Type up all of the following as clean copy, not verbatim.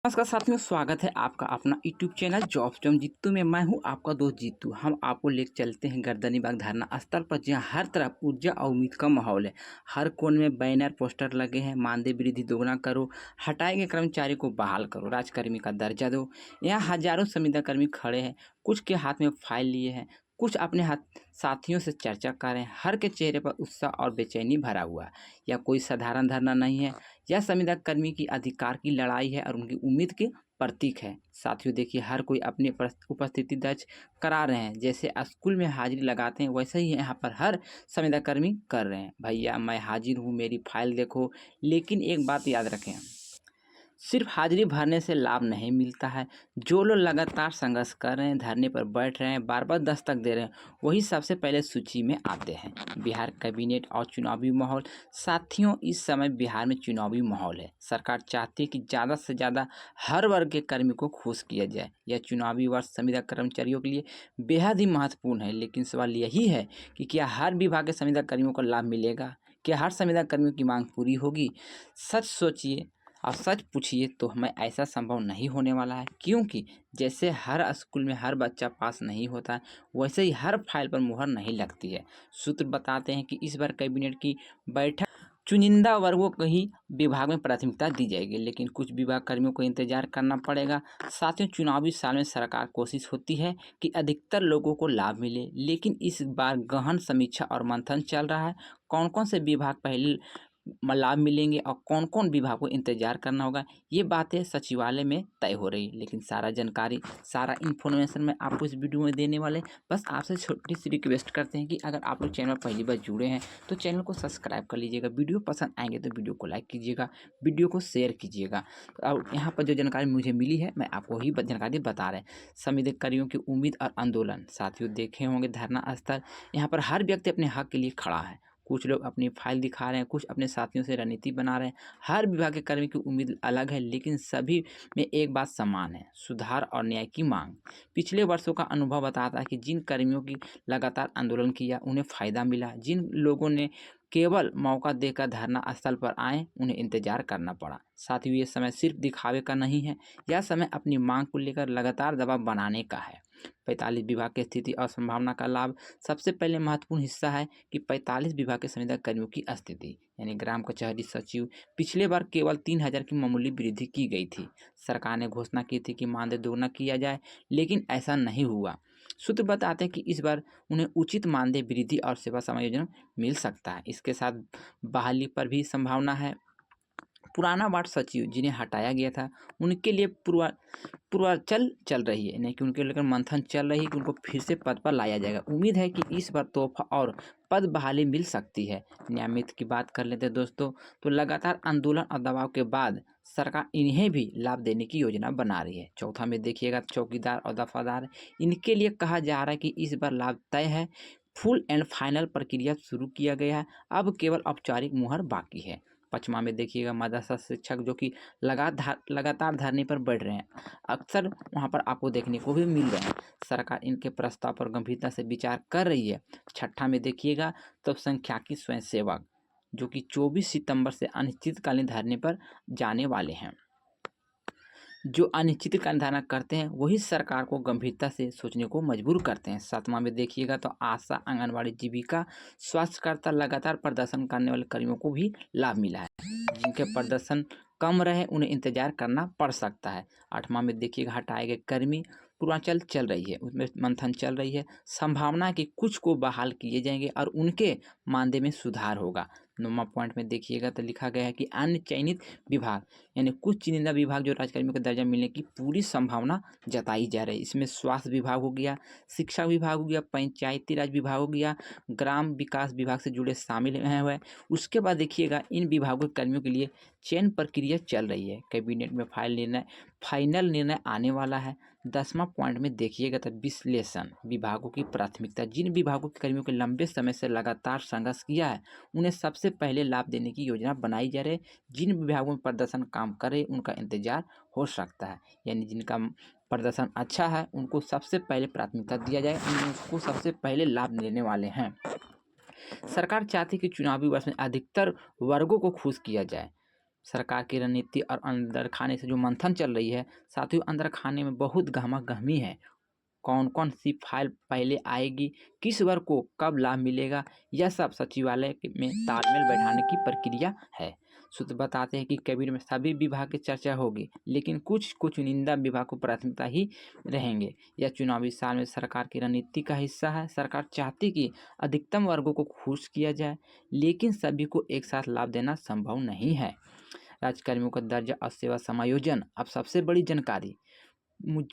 नमस्कार साथियों, स्वागत है आपका अपना यूट्यूब चैनल जॉब्स जम जीतू में। मैं हूं आपका दोस्त जीतू। हम आपको ले चलते हैं गर्दनीबाग धरना स्थल पर, जहां हर तरफ ऊर्जा और उम्मीद का माहौल है। हर कोने में बैनर पोस्टर लगे हैं। मानदेय वृद्धि दोगुना करो, हटाए गए कर्मचारी को बहाल करो, राजकर्मी का दर्जा दो। यहाँ हजारों संविदा कर्मी खड़े हैं, कुछ के हाथ में फाइल लिए हैं, कुछ अपने हाथ साथियों से चर्चा कर रहे हैं। हर के चेहरे पर उत्साह और बेचैनी भरा हुआ है। यह कोई साधारण धरना नहीं है, यह संविदा कर्मी की अधिकार की लड़ाई है और उनकी उम्मीद के प्रतीक है। साथियों देखिए, हर कोई अपनी उपस्थिति दर्ज करा रहे हैं। जैसे स्कूल में हाजिरी लगाते हैं, वैसे ही यहाँ पर हर संविदा कर्मी कर रहे हैं। भैया मैं हाजिर हूँ, मेरी फाइल देखो। लेकिन एक बात याद रखें, सिर्फ हाजिरी भरने से लाभ नहीं मिलता है। जो लोग लगातार संघर्ष कर रहे हैं, धरने पर बैठ रहे हैं, बार बार दस्तक दे रहे हैं, वही सबसे पहले सूची में आते हैं। बिहार कैबिनेट और चुनावी माहौल। साथियों, इस समय बिहार में चुनावी माहौल है। सरकार चाहती है कि ज़्यादा से ज़्यादा हर वर्ग के कर्मी को खुश किया जाए। यह चुनावी वर्ष संविदा कर्मचारियों के लिए बेहद ही महत्वपूर्ण है। लेकिन सवाल यही है कि क्या हर विभाग के संविदा कर्मियों को लाभ मिलेगा? क्या हर संविदा कर्मियों की मांग पूरी होगी? सच सोचिए और सच पूछिए तो हमें ऐसा संभव नहीं होने वाला है। क्योंकि जैसे हर स्कूल में हर बच्चा पास नहीं होता है, वैसे ही हर फाइल पर मुहर नहीं लगती है। सूत्र बताते हैं कि इस बार कैबिनेट की बैठक चुनिंदा वर्गों को ही विभाग में प्राथमिकता दी जाएगी, लेकिन कुछ विभाग कर्मियों को इंतजार करना पड़ेगा। साथियों, चुनावी साल में सरकार कोशिश होती है कि अधिकतर लोगों को लाभ मिले, लेकिन इस बार गहन समीक्षा और मंथन चल रहा है। कौन कौन से विभाग पहले लाभ मिलेंगे और कौन कौन विभाग को इंतजार करना होगा, ये बातें सचिवालय में तय हो रही। लेकिन सारा जानकारी, सारा इन्फॉर्मेशन मैं आपको इस वीडियो में देने वाले। बस आपसे छोटी सी रिक्वेस्ट करते हैं कि अगर आप लोग चैनल पहली बार जुड़े हैं तो चैनल को सब्सक्राइब कर लीजिएगा। वीडियो पसंद आएंगे तो वीडियो को लाइक कीजिएगा, वीडियो को शेयर कीजिएगा। और यहाँ पर जो जानकारी मुझे मिली है, मैं आपको वही जानकारी बता रहे हैं। संविदा कर्मियों की उम्मीद और आंदोलन। साथियों देखे होंगे धरना स्थल, यहाँ पर हर व्यक्ति अपने हक के लिए खड़ा है। कुछ लोग अपनी फाइल दिखा रहे हैं, कुछ अपने साथियों से रणनीति बना रहे हैं। हर विभाग के कर्मी की उम्मीद अलग है, लेकिन सभी में एक बात समान है: सुधार और न्याय की मांग। पिछले वर्षों का अनुभव बताता है कि जिन कर्मियों की लगातार आंदोलन किया, उन्हें फायदा मिला। जिन लोगों ने केवल मौका देकर धरना स्थल पर आए, उन्हें इंतजार करना पड़ा। साथियों, ये समय सिर्फ दिखावे का नहीं है, यह समय अपनी मांग को लेकर लगातार दबाव बनाने का है। 45 विभाग की स्थिति और संभावना का लाभ। सबसे पहले महत्वपूर्ण हिस्सा है कि 45 विभाग के संविदा कर्मियों की स्थिति, यानी ग्राम कचहरी सचिव। पिछले बार केवल 3000 की मामूली वृद्धि की गई थी। सरकार ने घोषणा की थी कि मानदेय दोगुना किया जाए, लेकिन ऐसा नहीं हुआ। सूत्र बताते हैं कि इस बार उन्हें उचित मानदेय वृद्धि और सेवा समायोजन मिल सकता है। इसके साथ बहाली पर भी संभावना है। पुराना वार्ड सचिव जिन्हें हटाया गया था, उनके लिए पूर्वाचल चल रही है, यानी कि उनके लेकर मंथन चल रही है कि उनको फिर से पद पर लाया जाएगा। उम्मीद है कि इस बार तोहफा और पद बहाली मिल सकती है। नियमित की बात कर लेते हैं दोस्तों, तो लगातार आंदोलन और दबाव के बाद सरकार इन्हें भी लाभ देने की योजना बना रही है। चौथा में देखिएगा चौकीदार और दफादार, इनके लिए कहा जा रहा है कि इस बार लाभ तय है। फुल एंड फाइनल प्रक्रिया शुरू किया गया है, अब केवल औपचारिक मुहर बाकी है। पचमा में देखिएगा मदरसा शिक्षक, जो कि लगातार धरने पर बढ़ रहे हैं, अक्सर वहां पर आपको देखने को भी मिल रहे हैं। सरकार इनके प्रस्ताव पर गंभीरता से विचार कर रही है। छठा में देखिएगा तो संख्याकी स्वयंसेवक, जो कि 24 सितंबर से अनिश्चितकालीन धरने पर जाने वाले हैं। जो अनिश्चितकालीन धारणा करते हैं, वही सरकार को गंभीरता से सोचने को मजबूर करते हैं। सातवां में देखिएगा तो आशा, आंगनबाड़ी, जीविका, स्वास्थ्यकर्ता, लगातार प्रदर्शन करने वाले कर्मियों को भी लाभ मिला है। जिनके प्रदर्शन कम रहे, उन्हें इंतजार करना पड़ सकता है। आठवां में देखिएगा हटाए गए कर्मी, पूर्वांचल चल रही है, उसमें मंथन चल रही है। संभावना है कि कुछ को बहाल किए जाएंगे और उनके मानदेय में सुधार होगा। 9वां पॉइंट में देखिएगा तो लिखा गया है कि अन्य चयनित विभाग, यानी कुछ चुनिंदा विभाग जो राजकर्मियों का दर्जा मिलने की पूरी संभावना जताई जा रही है। इसमें स्वास्थ्य विभाग हो गया, शिक्षा विभाग हो गया, पंचायती राज विभाग हो गया, ग्राम विकास विभाग से जुड़े शामिल हैं। उसके बाद देखिएगा इन विभागों के कर्मियों के लिए चयन प्रक्रिया चल रही है। कैबिनेट में फाइनल निर्णय आने वाला है। 10वां पॉइंट में देखिएगा तो विश्लेषण, विभागों की प्राथमिकता। जिन विभागों के कर्मियों के लंबे समय से लगातार संघर्ष किया है, उन्हें सबसे पहले लाभ देने की योजना बनाई जा रही है। जिन विभागों में प्रदर्शन काम करे, उनका इंतजार हो सकता है, यानी जिनका प्रदर्शन अच्छा है उनको सबसे पहले प्राथमिकता दिया जाए, उनको सबसे पहले लाभ देने वाले हैं। सरकार चाहती है कि चुनावी वर्ष में अधिकतर वर्गों को खुश किया जाए। सरकार की रणनीति और अंदर खाने से जो मंथन चल रही है, साथियों अंदर खाने में बहुत गहमा-गहमी है। कौन-कौन सी फाइल पहले आएगी, किस वर्ग को कब लाभ मिलेगा, यह सब सचिवालय में तालमेल बैठाने की प्रक्रिया है। सूत्र बताते हैं कि कैबिनेट में सभी विभाग की चर्चा होगी, लेकिन कुछ चुनिंदा विभाग को प्राथमिकता ही रहेंगे। यह चुनावी साल में सरकार की रणनीति का हिस्सा है। सरकार चाहती कि अधिकतम वर्गों को खुश किया जाए, लेकिन सभी को एक साथ लाभ देना संभव नहीं है। राज्यकर्मियों का दर्जा और सेवा समायोजन। अब सबसे बड़ी जानकारी,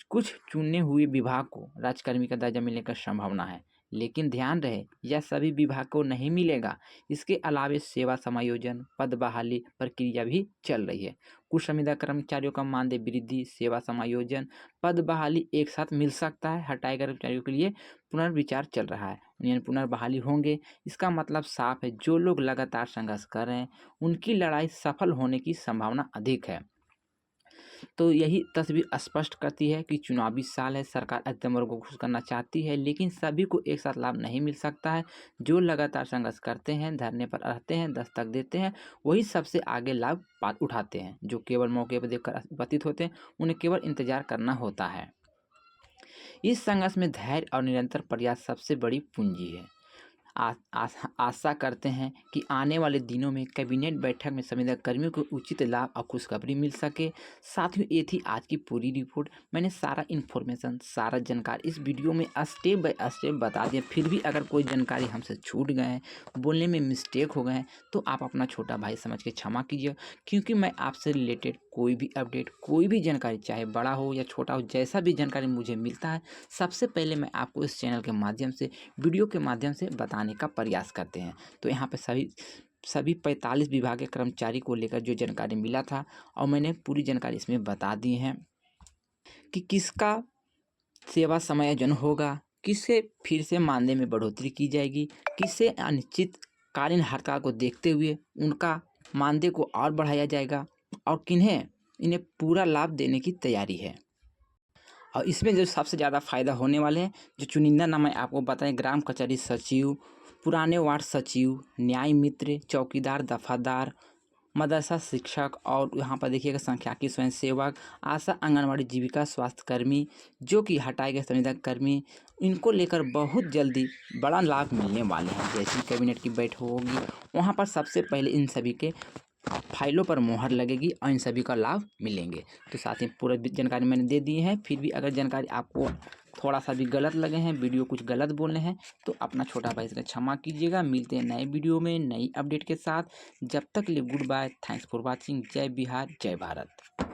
कुछ चुने हुए विभाग को राज्यकर्मी का दर्जा मिलने का संभावना है, लेकिन ध्यान रहे यह सभी विभाग को नहीं मिलेगा। इसके अलावा सेवा समायोजन, पद बहाली प्रक्रिया भी चल रही है। कुछ संविदा कर्मचारियों का मानदेय वृद्धि, सेवा समायोजन, पद बहाली एक साथ मिल सकता है। हटाए गए कर्मचारियों के लिए पुनर्विचार चल रहा है, यानी पुनर्बहाली होंगे। इसका मतलब साफ है, जो लोग लगातार संघर्ष कर रहे हैं उनकी लड़ाई सफल होने की संभावना अधिक है। तो यही तस्वीर स्पष्ट करती है कि चुनावी साल है, सरकार अधिकतम वर्गों को खुश करना चाहती है, लेकिन सभी को एक साथ लाभ नहीं मिल सकता है। जो लगातार संघर्ष करते हैं, धरने पर रहते हैं, दस्तक देते हैं, वही सबसे आगे लाभ उठाते हैं। जो केवल मौके पर देखकर व्यतीत होते हैं, उन्हें केवल इंतजार करना होता है। इस संघर्ष में धैर्य और निरंतर प्रयास सबसे बड़ी पूंजी है। आशा करते हैं कि आने वाले दिनों में कैबिनेट बैठक में संविदा कर्मियों को उचित लाभ और खुशखबरी मिल सके। साथियों, ये थी आज की पूरी रिपोर्ट। मैंने सारा इन्फॉर्मेशन, सारा जानकारी इस वीडियो में स्टेप बाय स्टेप बता दिया। फिर भी अगर कोई जानकारी हमसे छूट गए हैं, बोलने में मिस्टेक हो गए हैं, तो आप अपना छोटा भाई समझ के क्षमा कीजिए, क्योंकि मैं आपसे रिलेटेड कोई भी अपडेट, कोई भी जानकारी, चाहे बड़ा हो या छोटा हो, जैसा भी जानकारी मुझे मिलता है, सबसे पहले मैं आपको इस चैनल के माध्यम से, वीडियो के माध्यम से बताने का प्रयास करते हैं। तो यहाँ पे सभी 45 विभाग के कर्मचारी को लेकर जो जानकारी मिला था, और मैंने पूरी जानकारी इसमें बता दी है कि किसका सेवा समायोजन होगा, किसे फिर से मानदेय में बढ़ोतरी की जाएगी, किसे अनिश्चितकालीन हड़ताल को देखते हुए उनका मानदेय को और बढ़ाया जाएगा, और इन्हें पूरा लाभ देने की तैयारी है। और इसमें जो सबसे ज़्यादा फ़ायदा होने वाले हैं, जो चुनिंदा नाम है आपको बताएं, ग्राम कचहरी सचिव, पुराने वार्ड सचिव, न्याय मित्र, चौकीदार, दफादार, मदरसा शिक्षक, और यहाँ पर देखिएगा सांख्यिकी स्वयंसेवक, आशा, आंगनवाड़ी, जीविका स्वास्थ्य कर्मी, जो कि हटाए गए संविदा कर्मी, इनको लेकर बहुत जल्दी बड़ा लाभ मिलने वाले हैं। जैसी कैबिनेट की बैठक होगी, वहाँ पर सबसे पहले इन सभी के फाइलों पर मोहर लगेगी और इन सभी का लाभ मिलेंगे। तो साथ ही पूरा जानकारी मैंने दे दी है। फिर भी अगर जानकारी आपको थोड़ा सा भी गलत लगे हैं, वीडियो कुछ गलत बोले हैं, तो अपना छोटा भाई से क्षमा कीजिएगा। मिलते हैं नए वीडियो में नई अपडेट के साथ। जब तक के लिए good bye, thanks for watching. जय बिहार, जय भारत।